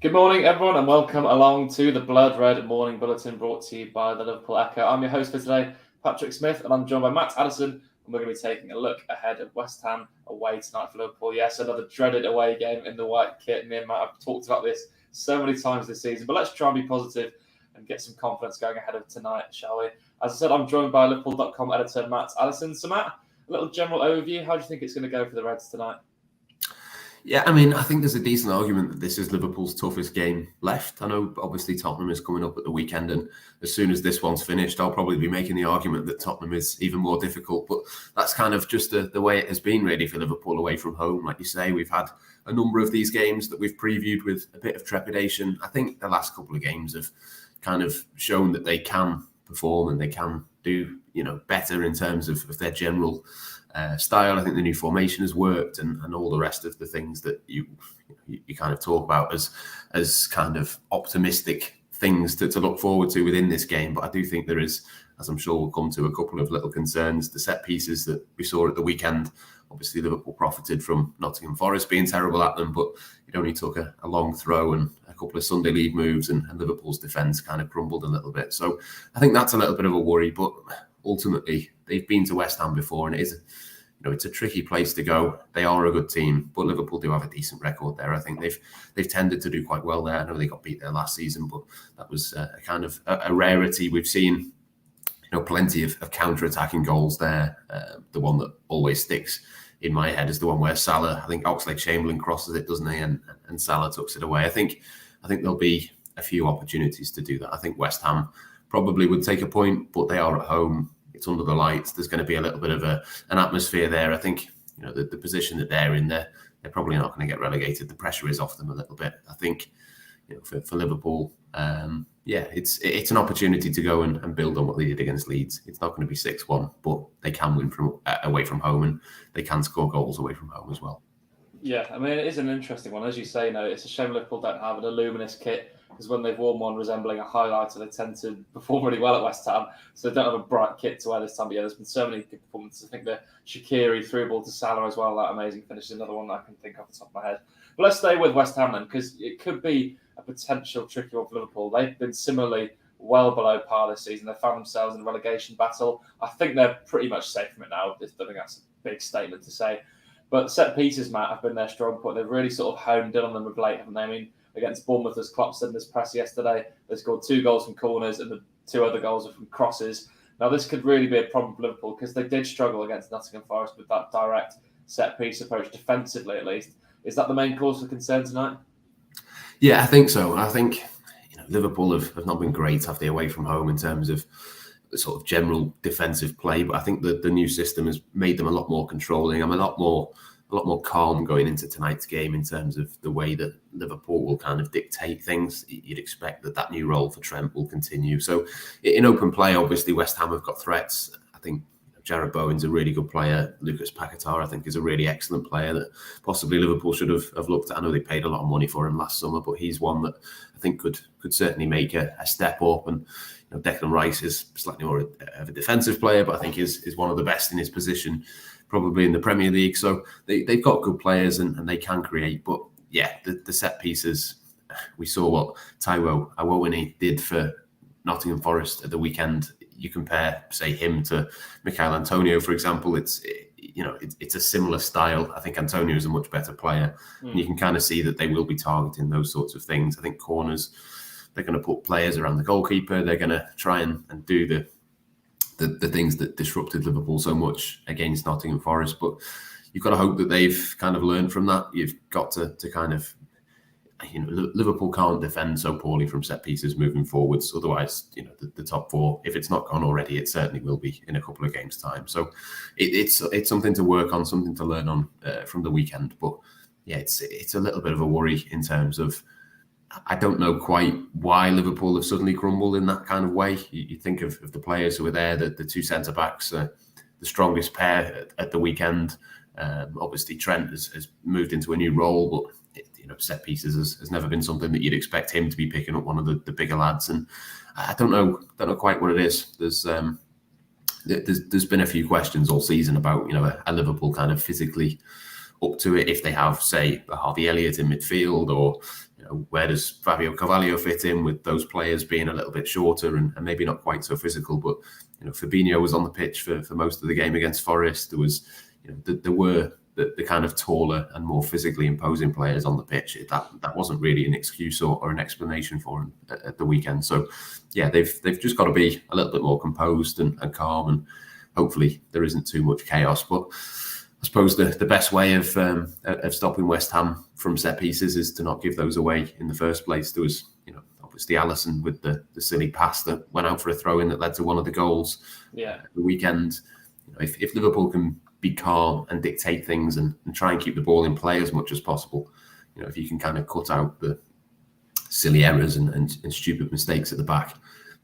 Good morning, everyone, and welcome along to the Blood Red Morning Bulletin brought to you by the Liverpool Echo. I'm your host for today, Patrick Smith, and I'm joined by Matt Addison, and we're going to be taking a look ahead at West Ham away tonight for Liverpool. Yes, another dreaded away game in the white kit. Me and Matt have talked about this so many times this season, but let's try and be positive and get some confidence going ahead of tonight, shall we? As I said, I'm joined by Liverpool.com editor Matt Addison. So, Matt, a little general overview. How do you think it's going to go for the Reds tonight? Yeah, I think there's a decent argument that this is Liverpool's toughest game left. I know, obviously, Tottenham is coming up at the weekend, and as soon as this one's finished, I'll probably be making the argument that Tottenham is even more difficult. But that's kind of just the way it has been, really, for Liverpool away from home. Like you say, we've had a number of these games that we've previewed with a bit of trepidation. I think the last couple of games have kind of shown that they can perform and they can do, better in terms of their general style. I think the new formation has worked, and all the rest of the things that you kind of talk about as kind of optimistic things to look forward to within this game. But I do think there is, as I'm sure we'll come to, a couple of little concerns. The set pieces that we saw at the weekend, obviously Liverpool profited from Nottingham Forest being terrible at them, but it only took a long throw and a couple of Sunday league moves, and Liverpool's defence kind of crumbled a little bit. So I think that's a little bit of a worry, but ultimately they've been to West Ham before, and it's a tricky place to go. They are a good team, but Liverpool do have a decent record there. I think they've tended to do quite well there. I know they got beat there last season, but that was a kind of a rarity. We've seen plenty of counter-attacking goals there. The one that always sticks in my head is the one where Salah, I think Oxlade-Chamberlain crosses it, doesn't he? And Salah tucks it away. I think there'll be a few opportunities to do that. I think West Ham probably would take a point, but they are at home. It's under the lights. There's going to be a little bit of an atmosphere there. I think the position that they're in, they're probably not going to get relegated. The pressure is off them a little bit. I think for Liverpool, it's an opportunity to go and build on what they did against Leeds. It's not going to be 6-1, but they can win from away from home, and they can score goals away from home as well. Yeah, I mean, it is an interesting one. As you say, it's a shame Liverpool don't have an illuminous kit, because when they've worn one resembling a highlighter, they tend to perform really well at West Ham. So they don't have a bright kit to wear this time. But yeah, there's been so many good performances. I think the Shaqiri through ball to Salah as well, that amazing finish is another one that I can think off the top of my head. But let's stay with West Ham then, because it could be a potential tricky one for Liverpool. They've been similarly well below par this season. They found themselves in a relegation battle. I think they're pretty much safe from it now. I think that's a big statement to say. But set pieces, Matt, have been their strong point. They've really sort of honed in on them of late, haven't they? I mean, against Bournemouth, as Klopp said in his press yesterday, they scored 2 goals from corners and the 2 other goals are from crosses. Now, this could really be a problem for Liverpool, because they did struggle against Nottingham Forest with that direct set-piece approach, defensively at least. Is that the main cause for concern tonight? Yeah, I think so. I think Liverpool have not been great, have they, away from home in terms of the sort of general defensive play, but I think that the new system has made them a lot more controlling. I'm a lot more calm going into tonight's game in terms of the way that Liverpool will kind of dictate things. You'd expect that new role for Trent will continue. So in open play, obviously West Ham have got threats. I think Jarrod Bowen's a really good player. Lucas Paquetá, I think, is a really excellent player that possibly Liverpool should have looked at. I know they paid a lot of money for him last summer, but he's one that I think could certainly make a step up. And Declan Rice is slightly more of a defensive player, but I think is one of the best in his position, probably in the Premier League. So they've got good players and they can create. But yeah, the set pieces, we saw what Taiwo Awoniyi did for Nottingham Forest at the weekend. You compare, say, him to Michail Antonio, for example, it's a similar style. I think Antonio is a much better player. And you can kind of see that they will be targeting those sorts of things. I think corners, they're going to put players around the goalkeeper. They're going to try and do the things that disrupted Liverpool so much against Nottingham Forest. But you've got to hope that they've kind of learned from that. You've got to kind of, Liverpool can't defend so poorly from set pieces moving forwards. Otherwise, the top 4, if it's not gone already, it certainly will be in a couple of games' time. So it's something to work on, something to learn on from the weekend. But yeah, it's a little bit of a worry in terms of, I don't know quite why Liverpool have suddenly crumbled in that kind of way. You think of the players who were there, the 2 centre-backs, the strongest pair at the weekend. Obviously, Trent has moved into a new role, but set pieces has never been something that you'd expect him to be picking up, one of the bigger lads. And I don't know quite what it is. There's been a few questions all season about a Liverpool kind of physically up to it if they have, say, a Harvey Elliott in midfield, or where does Fabio Carvalho fit in with those players being a little bit shorter and maybe not quite so physical. But Firmino was on the pitch for most of the game against Forest. There was, there were the kind of taller and more physically imposing players on the pitch. That wasn't really an excuse or an explanation for him at the weekend. So yeah, they've just got to be a little bit more composed and calm, and hopefully there isn't too much chaos. But I suppose the best way of stopping West Ham from set pieces is to not give those away in the first place. There was, obviously Addison with the silly pass that went out for a throw-in that led to one of the goals. The weekend. If Liverpool can be calm and dictate things and try and keep the ball in play as much as possible, if you can kind of cut out the silly errors and stupid mistakes at the back,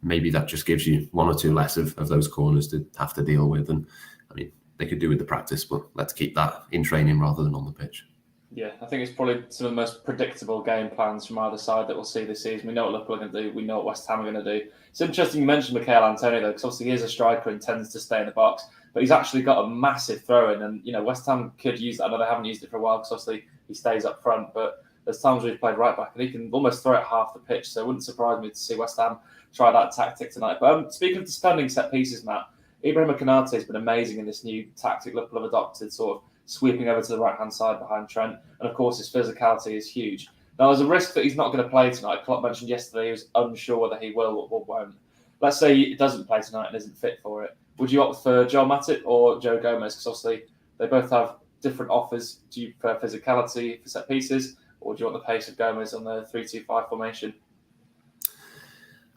maybe that just gives you one or two less of those corners to have to deal with. And I mean, they could do with the practice, but let's keep that in training rather than on the pitch. Yeah, I think it's probably some of the most predictable game plans from either side that we'll see this season. We know what Liverpool are going to do. We know what West Ham are going to do. It's interesting you mentioned Mikel Antonio, though, because obviously he is a striker and tends to stay in the box, but he's actually got a massive throw-in, and West Ham could use that. I know they haven't used it for a while because obviously he stays up front, but there's times where he's played right back and he can almost throw it half the pitch, so it wouldn't surprise me to see West Ham try that tactic tonight. But speaking of defending set pieces, Matt, Ibrahima Konate has been amazing in this new tactic Liverpool have adopted, sort of sweeping over to the right-hand side behind Trent. And, of course, his physicality is huge. Now, there's a risk that he's not going to play tonight. Klopp mentioned yesterday he was unsure whether he will or won't. Let's say he doesn't play tonight and isn't fit for it. Would you opt for Joel Matip or Joe Gomez? Because, obviously, they both have different offers. Do you prefer physicality for set pieces, or do you want the pace of Gomez on the 3-2-5 formation?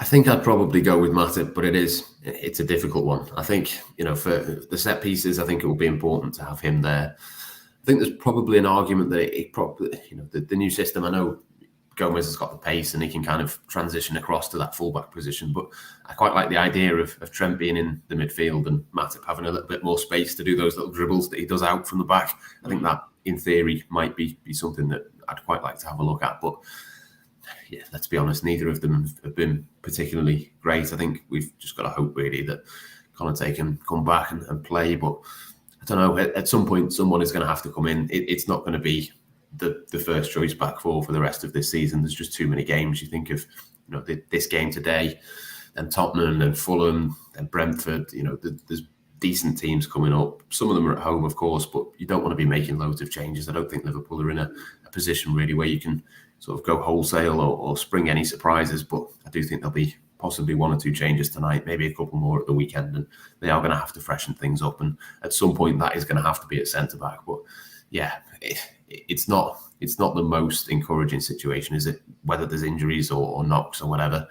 I think I'd probably go with Matip, but it's a difficult one. I think, for the set pieces, I think it will be important to have him there. I think there's probably an argument that it probably, the new system, I know Gomez has got the pace and he can kind of transition across to that fullback position, but I quite like the idea of Trent being in the midfield and Matip having a little bit more space to do those little dribbles that he does out from the back. I think that, in theory, might be something that I'd quite like to have a look at, but yeah, let's be honest, neither of them have been particularly great. I think we've just got to hope really that Konate can come back and play. But I don't know, at some point someone is going to have to come in. It's not going to be the first choice back four for the rest of this season. There's just too many games. You think of this game today, and Tottenham and Fulham and Brentford. There's decent teams coming up. Some of them are at home, of course, but you don't want to be making loads of changes. I don't think Liverpool are in a position really where you can sort of go wholesale or spring any surprises, but I do think there'll be possibly one or two changes tonight, maybe a couple more at the weekend, and they are going to have to freshen things up, and at some point that is going to have to be at centre-back. But yeah, it's not the most encouraging situation, is it? Whether there's injuries or knocks or whatever.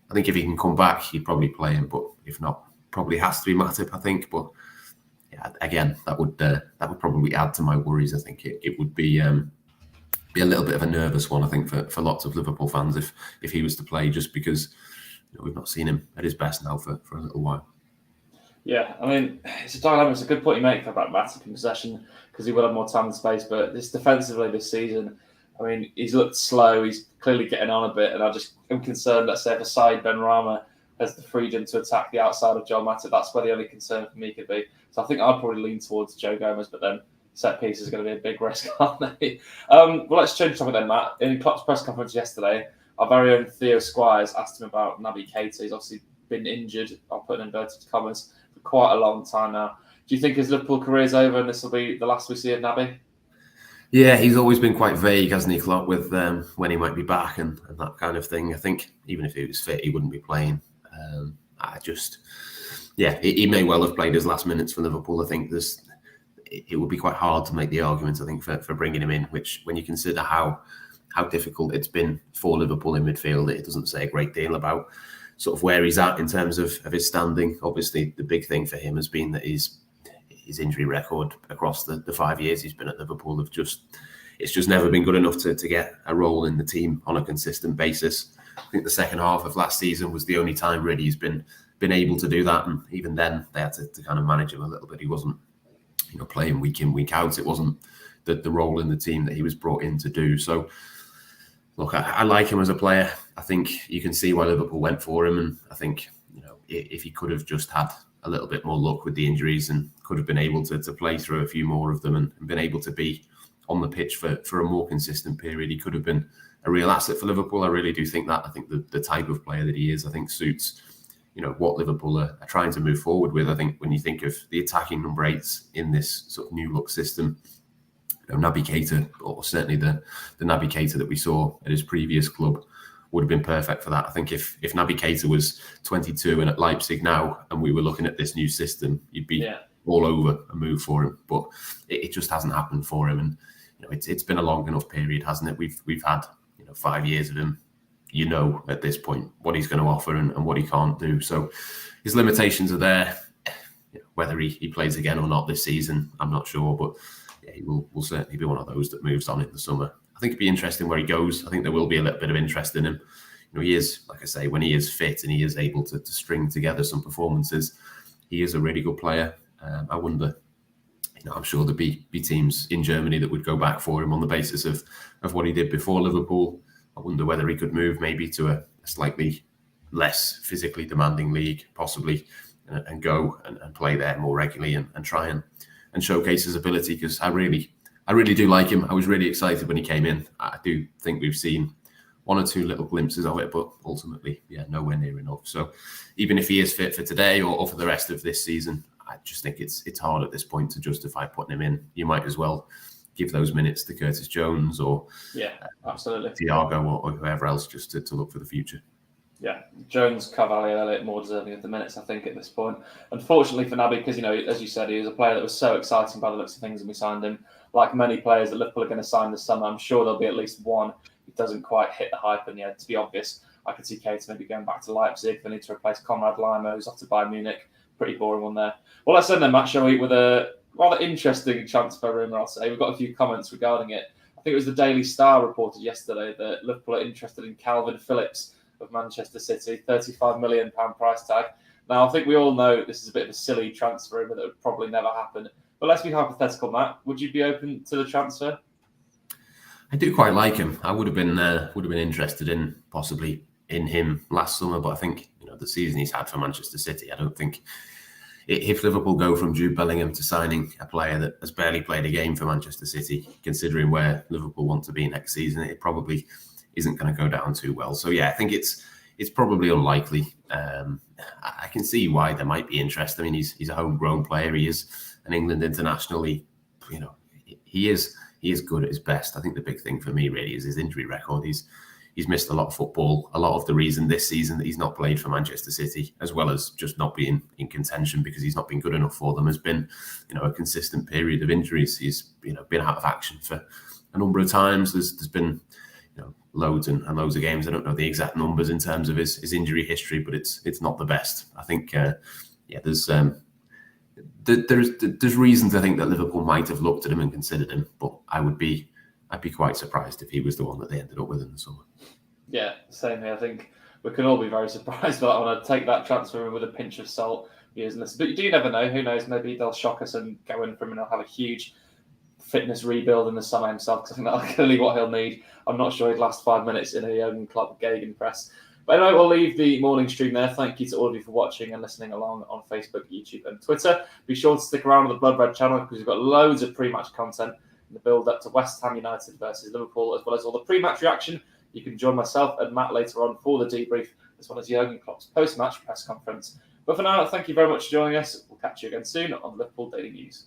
I think if he can come back, he'd probably play him, but if not, probably has to be Matip, I think. But yeah, again, that would probably add to my worries. I think it would be a little bit of a nervous one, I think, for lots of Liverpool fans if he was to play, just because we've not seen him at his best now for a little while. Yeah, I mean, it's a dilemma. It's a good point you make about Matip in possession, because he will have more time and space, but this defensively this season, I mean, he's looked slow, he's clearly getting on a bit, and I just am concerned, let's say, if aside Benrahma has the freedom to attack the outside of Joel Matip, that's where the only concern for me could be. So I think I'd probably lean towards Joe Gomez, but then set piece is going to be a big risk, aren't they? Well, let's change topic then, Matt. In Klopp's press conference yesterday, our very own Theo Squires asked him about Naby Keita. He's obviously been injured, I'll put in inverted commas, for quite a long time now. Do you think his Liverpool career's over and this will be the last we see of Naby? Yeah, he's always been quite vague, hasn't he, Klopp, with when he might be back and that kind of thing. I think even if he was fit, he wouldn't be playing. He may well have played his last minutes for Liverpool. I think it would be quite hard to make the argument, I think, for bringing him in, which when you consider how difficult it's been for Liverpool in midfield, it doesn't say a great deal about sort of where he's at in terms of his standing. Obviously, the big thing for him has been that his injury record across the 5 years he's been at Liverpool it's just never been good enough to get a role in the team on a consistent basis. I think the second half of last season was the only time really he's been able to do that, and even then they had to kind of manage him a little bit. He wasn't playing week in, week out. It wasn't the role in the team that he was brought in to do. So look, I like him as a player. I think you can see why Liverpool went for him, and I think if he could have just had a little bit more luck with the injuries and could have been able to play through a few more of them and been able to be on the pitch for a more consistent period, he could have been a real asset for Liverpool. I really do think that. I think the type of player that he is, I think suits, what Liverpool are trying to move forward with. I think when you think of the attacking number 8s in this sort of new look system, Naby Keita, or certainly the Naby Keita that we saw at his previous club, would have been perfect for that. I think if Naby Keita was 22 and at Leipzig now, and we were looking at this new system, you'd be all over a move for him. But it just hasn't happened for him, and it's been a long enough period, hasn't it? We've had 5 years of him. At this point what he's going to offer and what he can't do. So his limitations are there. Whether he plays again or not this season, I'm not sure, but he will certainly be one of those that moves on in the summer. I think it'd be interesting where he goes. I think there will be a little bit of interest in him. He is, like I say, when he is fit and he is able to string together some performances, he is a really good player. I wonder, I'm sure there'd be teams in Germany that would go back for him on the basis of what he did before Liverpool. I wonder whether he could move maybe to a slightly less physically demanding league, possibly, and go and play there more regularly and try and showcase his ability, because I really do like him. I was really excited when he came in. I do think we've seen one or two little glimpses of it, but ultimately, nowhere near enough. So even if he is fit for today or for the rest of this season, I just think it's hard at this point to justify putting him in. You might as well give those minutes to Curtis Jones or absolutely Thiago or whoever else, just to look for the future. Yeah, Jones, Carvalho, Elliott more deserving of the minutes, I think, at this point. Unfortunately for Naby, because, as you said, he was a player that was so exciting by the looks of things, and we signed him. Like many players that Liverpool are going to sign this summer, I'm sure there'll be at least one who doesn't quite hit the hype. And to be obvious, I could see Keita maybe going back to Leipzig. They need to replace Konrad Laimer, who's off to Bayern Munich. Pretty boring one there. Well, let's end then, Matt, shall we, with a rather interesting transfer rumour, I'll say. We've got a few comments regarding it. I think it was the Daily Star reported yesterday that Liverpool are interested in Calvin Phillips of Manchester City, £35 million price tag. Now, I think we all know this is a bit of a silly transfer rumour that would probably never happen. But let's be hypothetical, Matt. Would you be open to the transfer? I do quite like him. I would have been interested in possibly in him last summer, but I think the season he's had for Manchester City, I don't think if Liverpool go from Jude Bellingham to signing a player that has barely played a game for Manchester City, considering where Liverpool want to be next season, it probably isn't going to go down too well. So I think it's probably unlikely. I can see why there might be interest. I mean, he's a homegrown player. He is an England international. He is good at his best. I think the big thing for me really is his injury record. He's missed a lot of football. A lot of the reason this season that he's not played for Manchester City, as well as just not being in contention because he's not been good enough for them, has been a consistent period of injuries. He's been out of action for a number of times. There's been loads and loads of games. I don't know the exact numbers in terms of his injury history, but it's not the best. I think there's reason to think that Liverpool might have looked at him and considered him, but I'd be quite surprised if he was the one that they ended up with in the summer. Yeah, same here. I think we can all be very surprised, but I want to take that transfer with a pinch of salt. But you never know. Who knows? Maybe they'll shock us and go in for him and he'll have a huge fitness rebuild in the summer himself, because I think that's clearly what he'll need. I'm not sure he'd last 5 minutes in a Jurgen Klopp gegenpress. But anyway, we'll leave the morning stream there. Thank you to all of you for watching and listening along on Facebook, YouTube and Twitter. Be sure to stick around on the Blood Red channel because we've got loads of pre-match content in the build-up to West Ham United versus Liverpool, as well as all the pre-match reaction. You can join myself and Matt later on for the debrief, as well as Jurgen Klopp's post-match press conference. But for now, thank you very much for joining us. We'll catch you again soon on Liverpool Daily News.